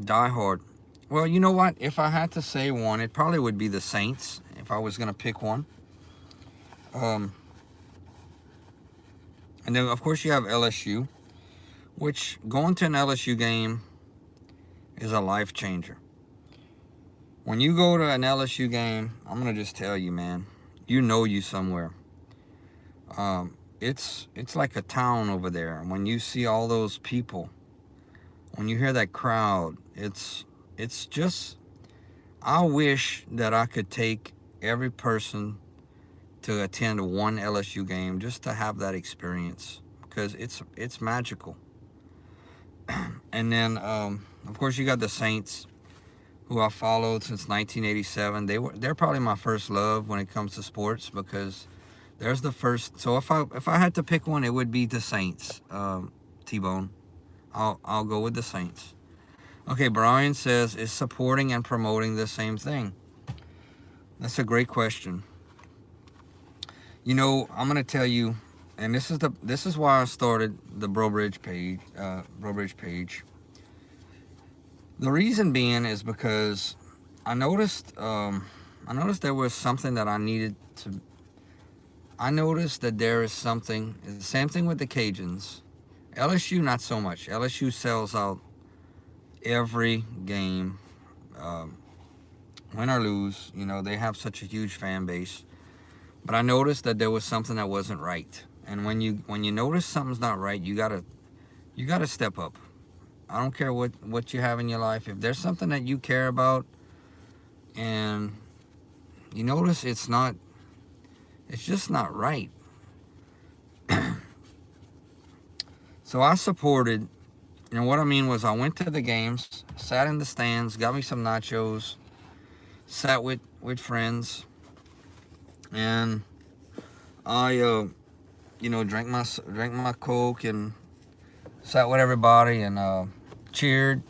Speaker 1: Die hard. Well, you know what? If I had to say one, it probably would be the Saints, if I was going to pick one. And then, of course, you have LSU, which going to an LSU game is a life changer. When you go to an LSU game, I'm gonna just tell you, man, you somewhere. It's like a town over there. When you see all those people, when you hear that crowd, it's just. I wish that I could take every person to attend one LSU game just to have that experience, because it's magical. And then, of course, you got the Saints, who I followed since 1987. They're probably my first love when it comes to sports, because there's the first. So if I had to pick one, it would be the Saints. T-Bone, I'll go with the Saints. Okay, Brian says, is supporting and promoting the same thing? That's a great question. I'm gonna tell you, and this is why I started the Bro page. The reason being is because I noticed there was something that I needed to. I noticed that there is something. The same thing with the Cajuns. LSU not so much. LSU sells out every game, win or lose. They have such a huge fan base. But I noticed that there was something that wasn't right. And when you notice something's not right, you gotta step up. I don't care what you have in your life. If there's something that you care about and you notice it's just not right. So I supported, what I mean was, I went to the games, sat in the stands, got me some nachos, sat with friends, and I drank my Coke and sat with everybody and cheered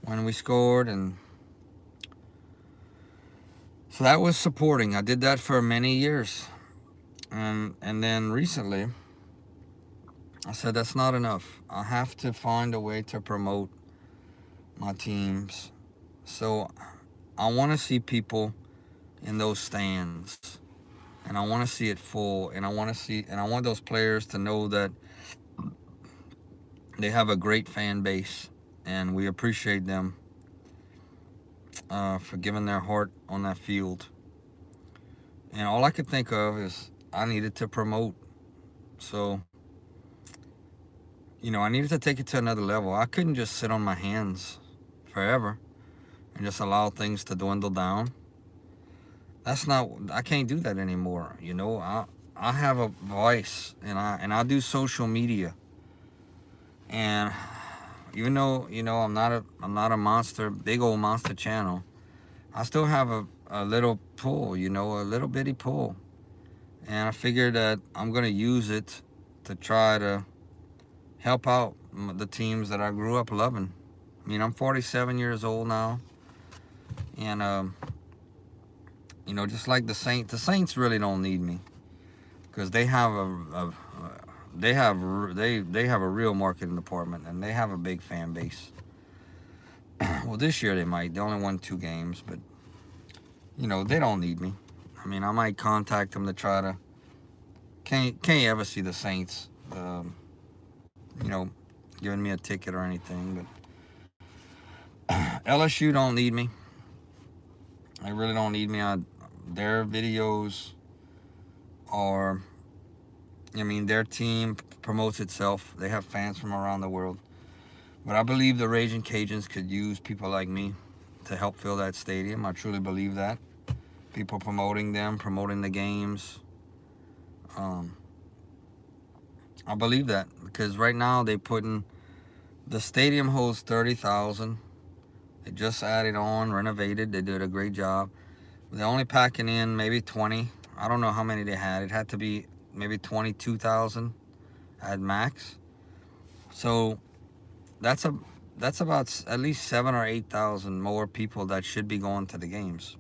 Speaker 1: when we scored. And so that was supporting. I did that for many years. And then recently, I said that's not enough. I have to find a way to promote my teams. So I want to see people in those stands, and I want to see it full, and I want those players to know that they have a great fan base, and we appreciate them for giving their heart on that field. And all I could think of is I needed to promote. So, I needed to take it to another level. I couldn't just sit on my hands forever and just allow things to dwindle down. I can't do that anymore. I have a voice, and I do social media. And even though, I'm not a monster, big old monster channel, I still have a little pull, a little bitty pull. And I figured that I'm going to use it to try to help out the teams that I grew up loving. I'm 47 years old now. And, just like the Saints really don't need me, because they have they have a real marketing department, and they have a big fan base. Well, this year they might. They only won 2 games, but they don't need me. I might contact them to try to. Can't ever see the Saints, giving me a ticket or anything. But LSU don't need me. They really don't need me. Their videos are. Their team promotes itself. They have fans from around the world. But I believe the Raging Cajuns could use people like me to help fill that stadium. I truly believe that. People promoting them, promoting the games. I believe that, because right now the stadium holds 30,000. They just added on, renovated. They did a great job. They're only packing in maybe 20. I don't know how many they had. It had to be maybe 22,000 at max. So that's about at least 7 or 8,000 more people that should be going to the games.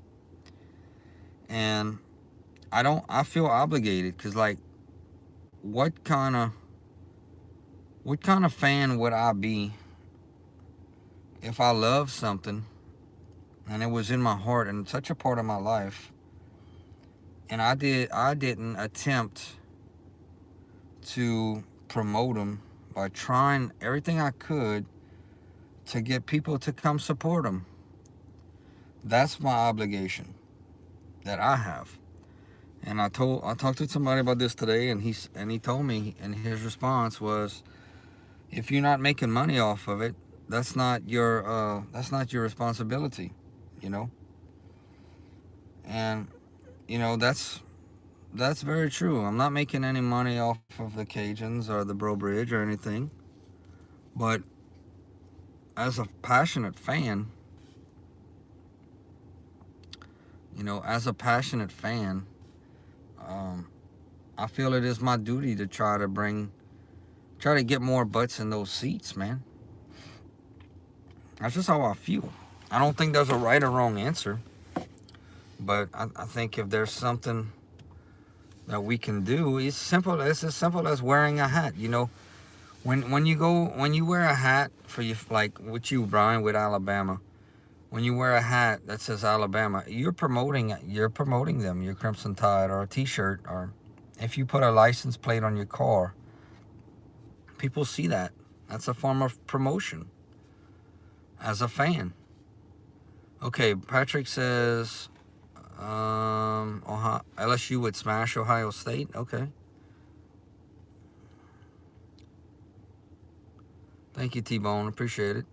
Speaker 1: And I feel obligated, because what kind of fan would I be if I loved something and it was in my heart and such a part of my life, and I didn't attempt to promote them by trying everything I could to get people to come support them. That's my obligation that I have. And I talked to somebody about this today, and he told me, and his response was, if you're not making money off of it, that's not your responsibility, you know. And that's very true. I'm not making any money off of the Cajuns or the Bro Bridge or anything, but as a passionate fan, as a passionate fan, um, I feel it is my duty to try to get more butts in those seats, man. That's just how I feel. I don't think there's a right or wrong answer, but I think if there's something that we can do, it's simple. It's as simple as wearing a hat. When you wear a hat for you, like with you, Brian, with Alabama. When you wear a hat that says Alabama, you're promoting them, your Crimson Tide, or a T-shirt, or if you put a license plate on your car, people see that. That's a form of promotion as a fan. Okay, Patrick says LSU would smash Ohio State. Okay. Thank you, T-Bone. Appreciate it.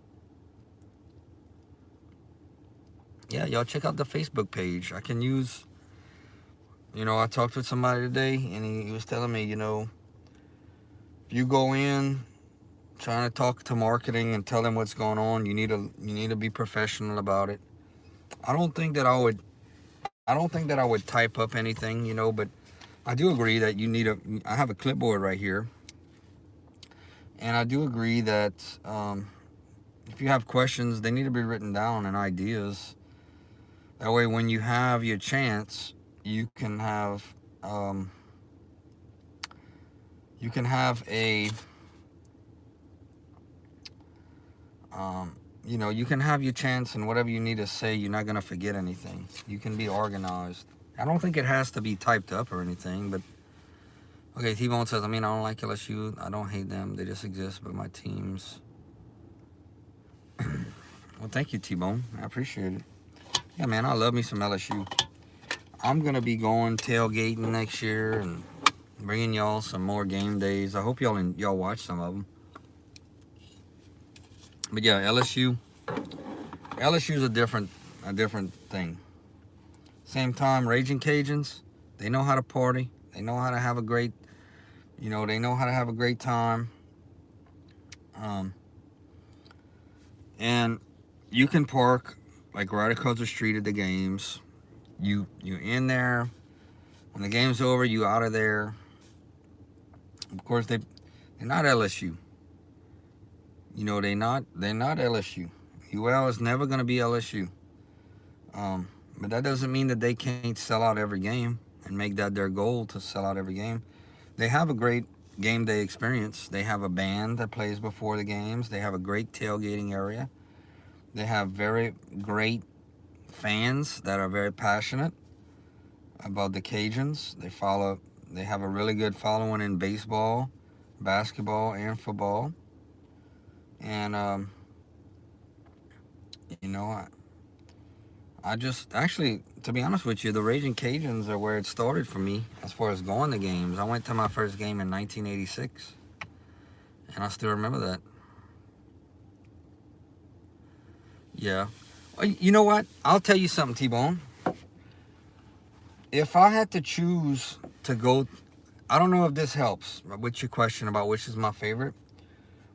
Speaker 1: Yeah, y'all check out the Facebook page. I can use, I talked with somebody today, and he was telling me, if you go in trying to talk to marketing and tell them what's going on, you need to be professional about it. I don't think that I would type up anything, but I do agree that I have a clipboard right here, and I do agree that if you have questions, they need to be written down and ideas. That way, when you have your chance, you can have a you can have your chance, and whatever you need to say, you're not gonna forget anything. You can be organized. I don't think it has to be typed up or anything, but okay. T-Bone says, I don't like LSU. I don't hate them. They just exist, but my teams. Well, thank you, T-Bone. I appreciate it. Yeah, man, I love me some LSU. I'm gonna be going tailgating next year and bringing y'all some more game days. I hope y'all watch some of them. But yeah, LSU's a different thing. Same time, Raging Cajuns, they know how to party. They know how to have a great, they know how to have a great time. And you can park like right across the street at the games. You in there. When the game's over, you out of there. Of course, they're not LSU. They're not LSU. UL is never going to be LSU. But that doesn't mean that they can't sell out every game and make that their goal to sell out every game. They have a great game day experience. They have a band that plays before the games. They have a great tailgating area. They have very great fans that are very passionate about the Cajuns. They have a really good following in baseball, basketball, and football. And I just actually, to be honest with you, the Raging Cajuns are where it started for me as far as going to games. I went to my first game in 1986, and I still remember that. Yeah. You know what? I'll tell you something, T-Bone. If I had to choose to go, I don't know if this helps with your question about which is my favorite,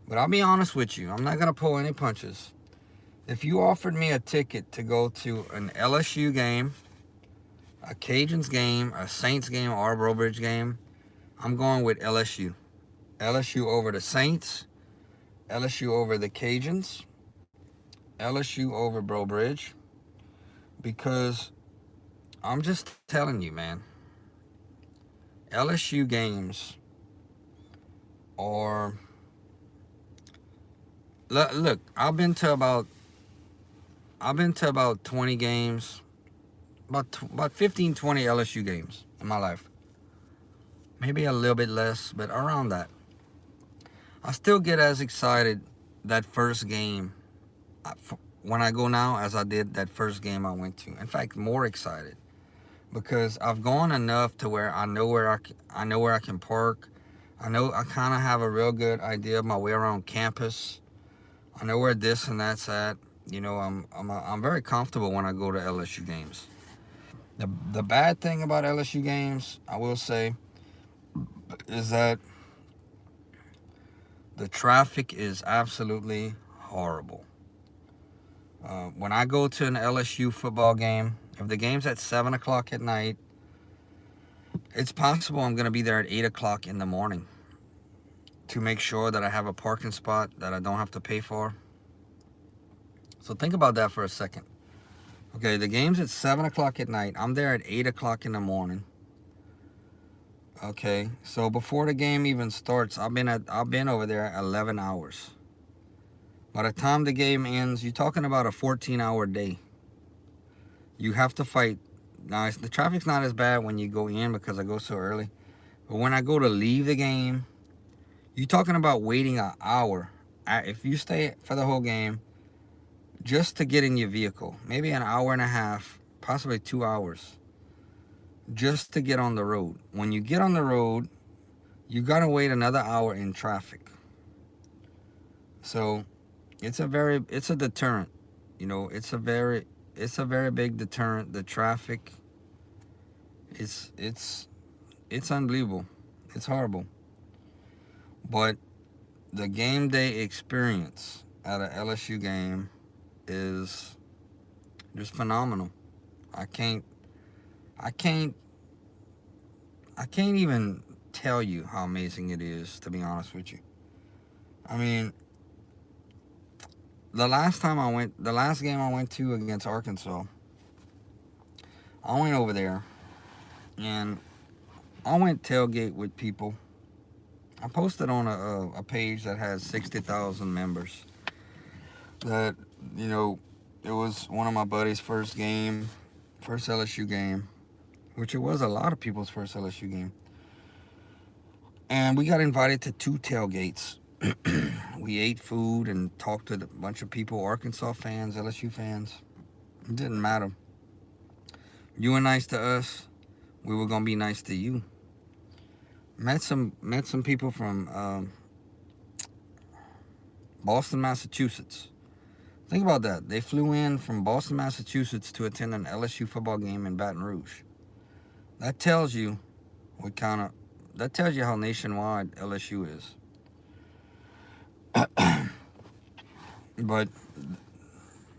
Speaker 1: but I'll be honest with you. I'm not going to pull any punches. If you offered me a ticket to go to an LSU game, a Cajuns game, a Saints game, or a Bro Bridge game, I'm going with LSU. LSU over the Saints, LSU over the Cajuns, LSU over Bro Bridge, because I'm just telling you, man, LSU games are... Look, I've been to about 20 games, about 15, 20 LSU games in my life. Maybe a little bit less, but around that. I still get as excited that first game when I go now as I did that first game I went to. In fact, more excited because I've gone enough to where I know where I can park. I know I kind of have a real good idea of my way around campus. I know where this and that's at. You know, I'm very comfortable when I go to LSU games. The bad thing about LSU games, I will say, is that the traffic is absolutely horrible. When I go to an LSU football game, if the game's at 7 o'clock at night, it's possible I'm going to be there at 8 o'clock in the morning to make sure that I have a parking spot that I don't have to pay for. So think about that for a second. Okay, the game's at 7 o'clock at night. I'm there at 8 o'clock in the morning. Okay, so before the game even starts, I've been over there 11 hours. By the time the game ends, you're talking about a 14-hour day. You have to fight. Now, the traffic's not as bad when you go in because I go so early. But when I go to leave the game, you're talking about waiting an hour. If you stay for the whole game, just to get in your vehicle, maybe an hour and a half, possibly 2 hours, just to get on the road. When you get on the road, you gotta wait another hour in traffic. So it's a deterrent. You know, it's a very big deterrent. The traffic, it's unbelievable. It's horrible. But the game day experience at an LSU game is just phenomenal. I can't even tell you how amazing it is, to be honest with you. I mean, the last game I went to against Arkansas, I went over there and I went tailgate with people. I posted on a page that has 60,000 members. That, you know, it was one of my buddies' first LSU game, which it was a lot of people's first LSU game. And we got invited to 2 tailgates. We ate food and talked to a bunch of people, Arkansas fans, LSU fans. It didn't matter. You were nice to us, we were gonna be nice to you. Met some people from Boston, Massachusetts. Think about that. They flew in from Boston, Massachusetts to attend an LSU football game in Baton Rouge. That tells you how nationwide LSU is. But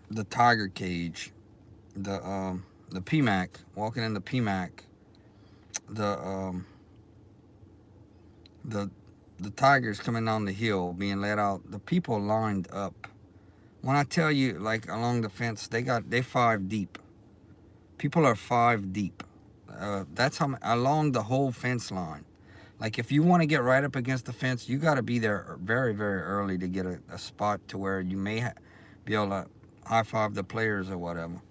Speaker 1: the Tiger Cage, the PMAC, walking in the PMAC, the Tigers coming down the hill, being let out, the people lined up. When I tell you, like, along the fence, they 5 deep. People are 5 deep. That's how along the whole fence line. Like, if you want to get right up against the fence, you got to be there very, very early to get a spot to where you may be able to high-five the players or whatever.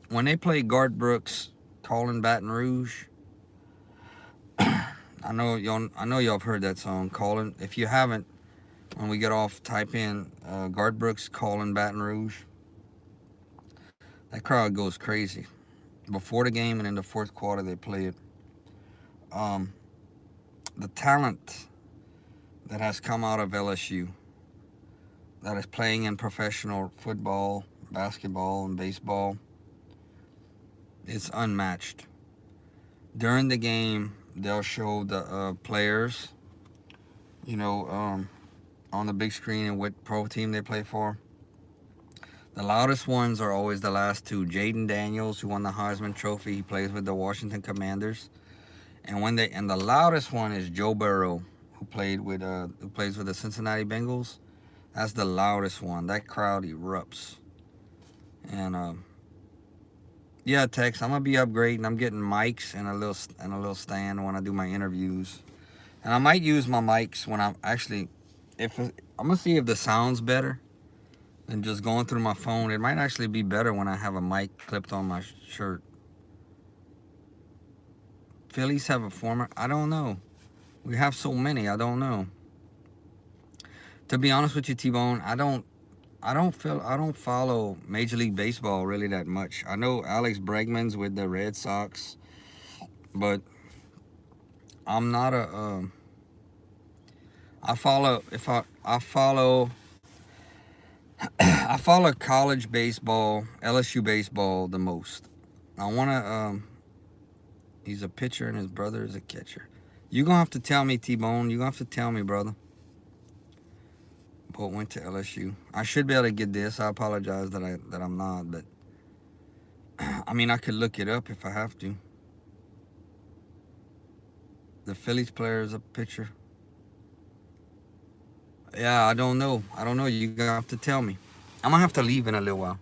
Speaker 1: When they play Garth Brooks, Callin' Baton Rouge, I know y'all have heard that song, Callin'. If you haven't, when we get off, type in Garth Brooks, Callin' Baton Rouge. That crowd goes crazy. Before the game and in the fourth quarter, they play it. The talent that has come out of LSU, that is playing in professional football, basketball, and baseball, it's unmatched. During the game, they'll show the players, you know, on the big screen and what pro team they play for. The loudest ones are always the last 2. Jaden Daniels, who won the Heisman Trophy, he plays with the Washington Commanders. And the loudest one is Joe Burrow, who plays with the Cincinnati Bengals. That's the loudest one. That crowd erupts. And yeah, Tex, I'm gonna be upgrading. I'm getting mics and a little stand when I do my interviews. And I might use my mics when I'm actually, I'm gonna see if the sound's better than just going through my phone. It might actually be better when I have a mic clipped on my shirt. Phillies have a former, I don't know. We have so many, I don't know. To be honest with you, T-Bone, I don't follow Major League Baseball really that much. I know Alex Bregman's with the Red Sox, but I'm not a. I follow if I follow I follow college baseball, LSU baseball the most. I wanna. He's a pitcher and his brother is a catcher. You gonna have to tell me, T-Bone. You gonna have to tell me, brother. Bolt went to LSU. I should be able to get this. I apologize that I'm not, but I mean I could look it up if I have to. The Phillies player is a pitcher. Yeah, I don't know. You gonna have to tell me. I'm gonna have to leave in a little while.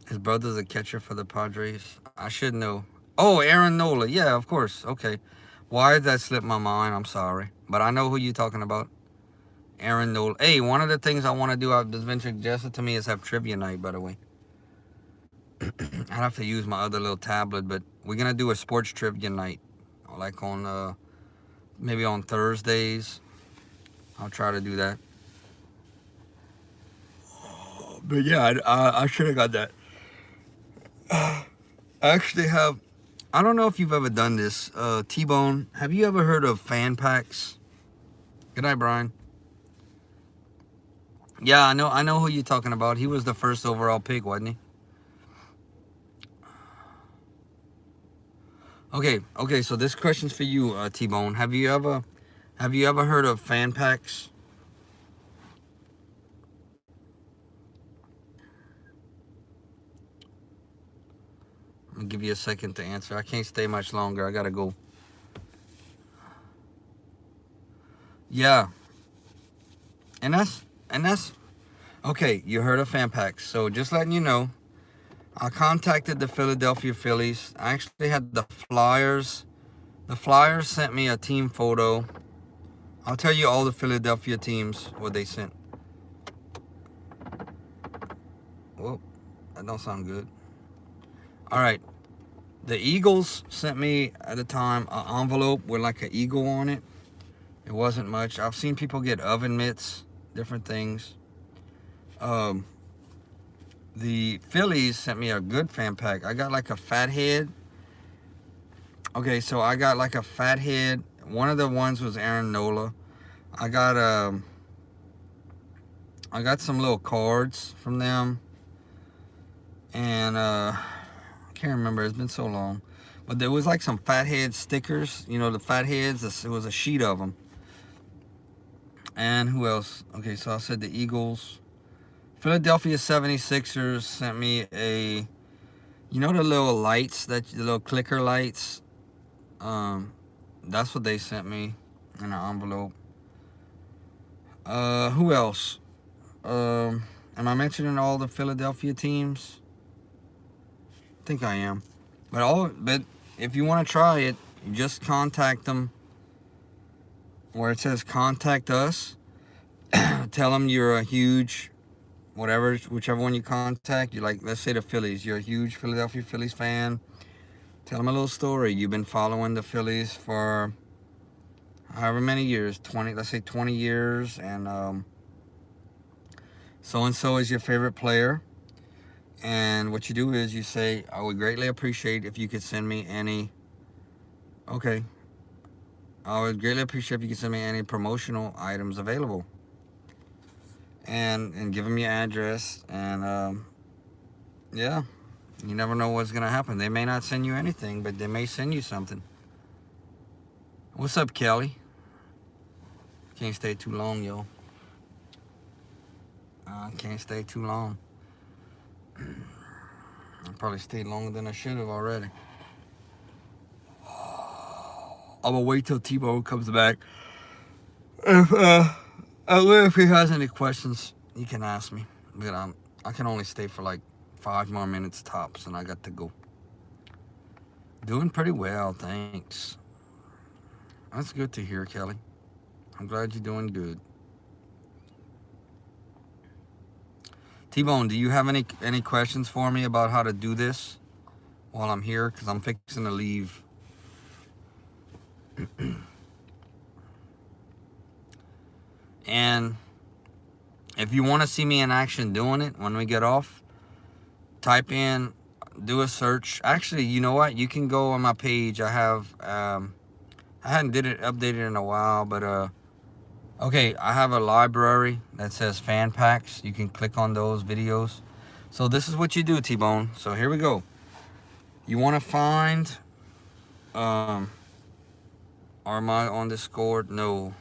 Speaker 1: His brother's a catcher for the Padres. I should know. Oh, Aaron Nola. Yeah, of course. Okay. Why did that slip my mind? I'm sorry. But I know who you're talking about. Aaron Nola. Hey, one of the things I want to do, I've just been suggested to me, is have trivia night, by the way. I'd have to use my other little tablet, but we're going to do a sports trivia night. Like on, maybe on Thursdays. I'll try to do that. But yeah, I should have got that. I actually have. I don't know if you've ever done this. T-Bone, have you ever heard of fan packs? Good night, Brian. Yeah, I know who you're talking about. He was the first overall pick, wasn't he? Okay, so this question's for you, T-Bone. Have you ever heard of fan packs? I'm gonna give you a second to answer. I can't stay much longer. I gotta go. Yeah. And that's okay, you heard of fan packs. So just letting you know, I contacted the Philadelphia Phillies. I actually had the Flyers. The Flyers sent me a team photo. I'll tell you all the Philadelphia teams what they sent. Whoa, that don't sound good. All right. The Eagles sent me at the time an envelope with like an eagle on it. It wasn't much. I've seen people get oven mitts, different things. The Phillies sent me a good fan pack. I got like a fat head. Okay, so I got like a fat head. One of the ones was Aaron Nola. I got some little cards from them. And I can't remember. It's been so long. But there was like some fat head stickers. You know, the fat heads. It was a sheet of them. And who else? Okay, so I said the Eagles. Philadelphia 76ers sent me a, you know, the little lights, the little clicker lights. That's what they sent me in an envelope. Who else? Am I mentioning all the Philadelphia teams? I think I am. But if you want to try it, you just contact them where it says contact us. Tell them you're a huge, whichever one you contact. You're like, let's say the Phillies. You're a huge Philadelphia Phillies fan. Tell them a little story. You've been following the Phillies for however many years, 20, let's say 20 years, and so-and-so is your favorite player. And what you do is you say, I would greatly appreciate if you could send me any, okay, I would greatly appreciate if you could send me any promotional items available. And give them your address, and yeah, you never know what's gonna happen. They may not send you anything, but they may send you something. What's up, Kelly? Can't stay too long, yo. Can't stay too long. I probably stayed longer than I should have already. I'm gonna wait till T-Bone comes back. If he has any questions, he can ask me. But I can only stay for like 5 more minutes tops, and I got to go. Doing pretty well, thanks. That's good to hear, Kelly. I'm glad you're doing good. T-Bone, do you have any questions for me about how to do this while I'm here? Because I'm fixing to leave. And If you want to see me in action doing it when we get off, type in, do a search. Actually, you know what? You can go on my page. I have, I hadn't did it updated in a while, but okay, I have a library that says fan packs. You can click on those videos. So this is what you do, T-Bone. So here we go. You want to find, am I on Discord? No.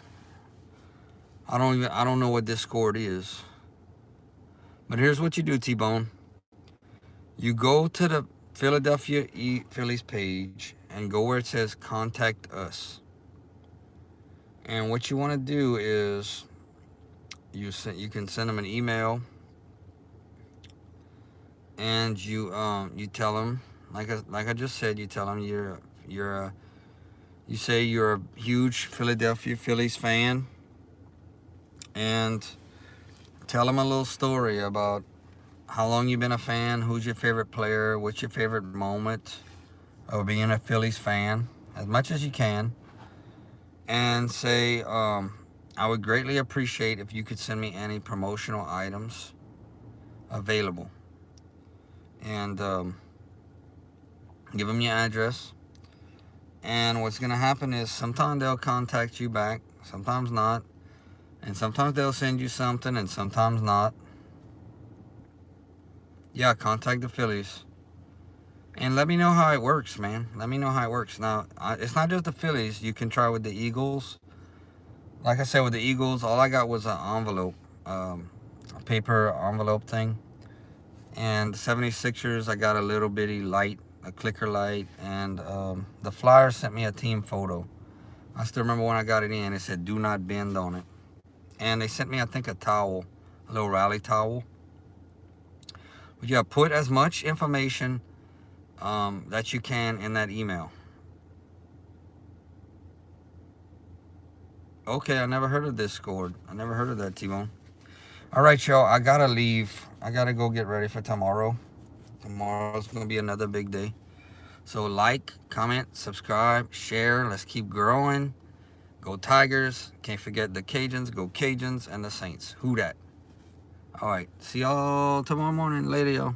Speaker 1: I don't know what Discord is. But here's what you do, T-Bone. You go to the Philadelphia Phillies page and go where it says contact us. And what you want to do is you can send them an email, and you tell them, like I just said, you tell them you say you're a huge Philadelphia Phillies fan, and tell them a little story about how long you've been a fan, who's your favorite player, what's your favorite moment of being a Phillies fan, as much as you can. And say, I would greatly appreciate if you could send me any promotional items available. And give them your address. And what's going to happen is sometimes they'll contact you back, sometimes not. And sometimes they'll send you something and sometimes not. Yeah, contact the Phillies. And let me know how it works, man. Let me know how it works. Now, it's not just the Phillies. You can try with the Eagles. Like I said, with the Eagles, all I got was an envelope, a paper envelope thing. And the 76ers, I got a little bitty light, a clicker light. And the Flyers sent me a team photo. I still remember when I got it in, it said, "Do not bend" on it. And they sent me, I think, a towel, a little rally towel. But yeah, put as much information that you can in that email. Okay, I never heard of Discord. I never heard of that, T-Bone. All right, y'all, I gotta leave. I gotta go get ready for tomorrow. Tomorrow's gonna be another big day. So like, comment, subscribe, share. Let's keep growing. Go Tigers. Can't forget the Cajuns. Go Cajuns and the Saints. Who dat? All right, see y'all tomorrow morning. Later, y'all.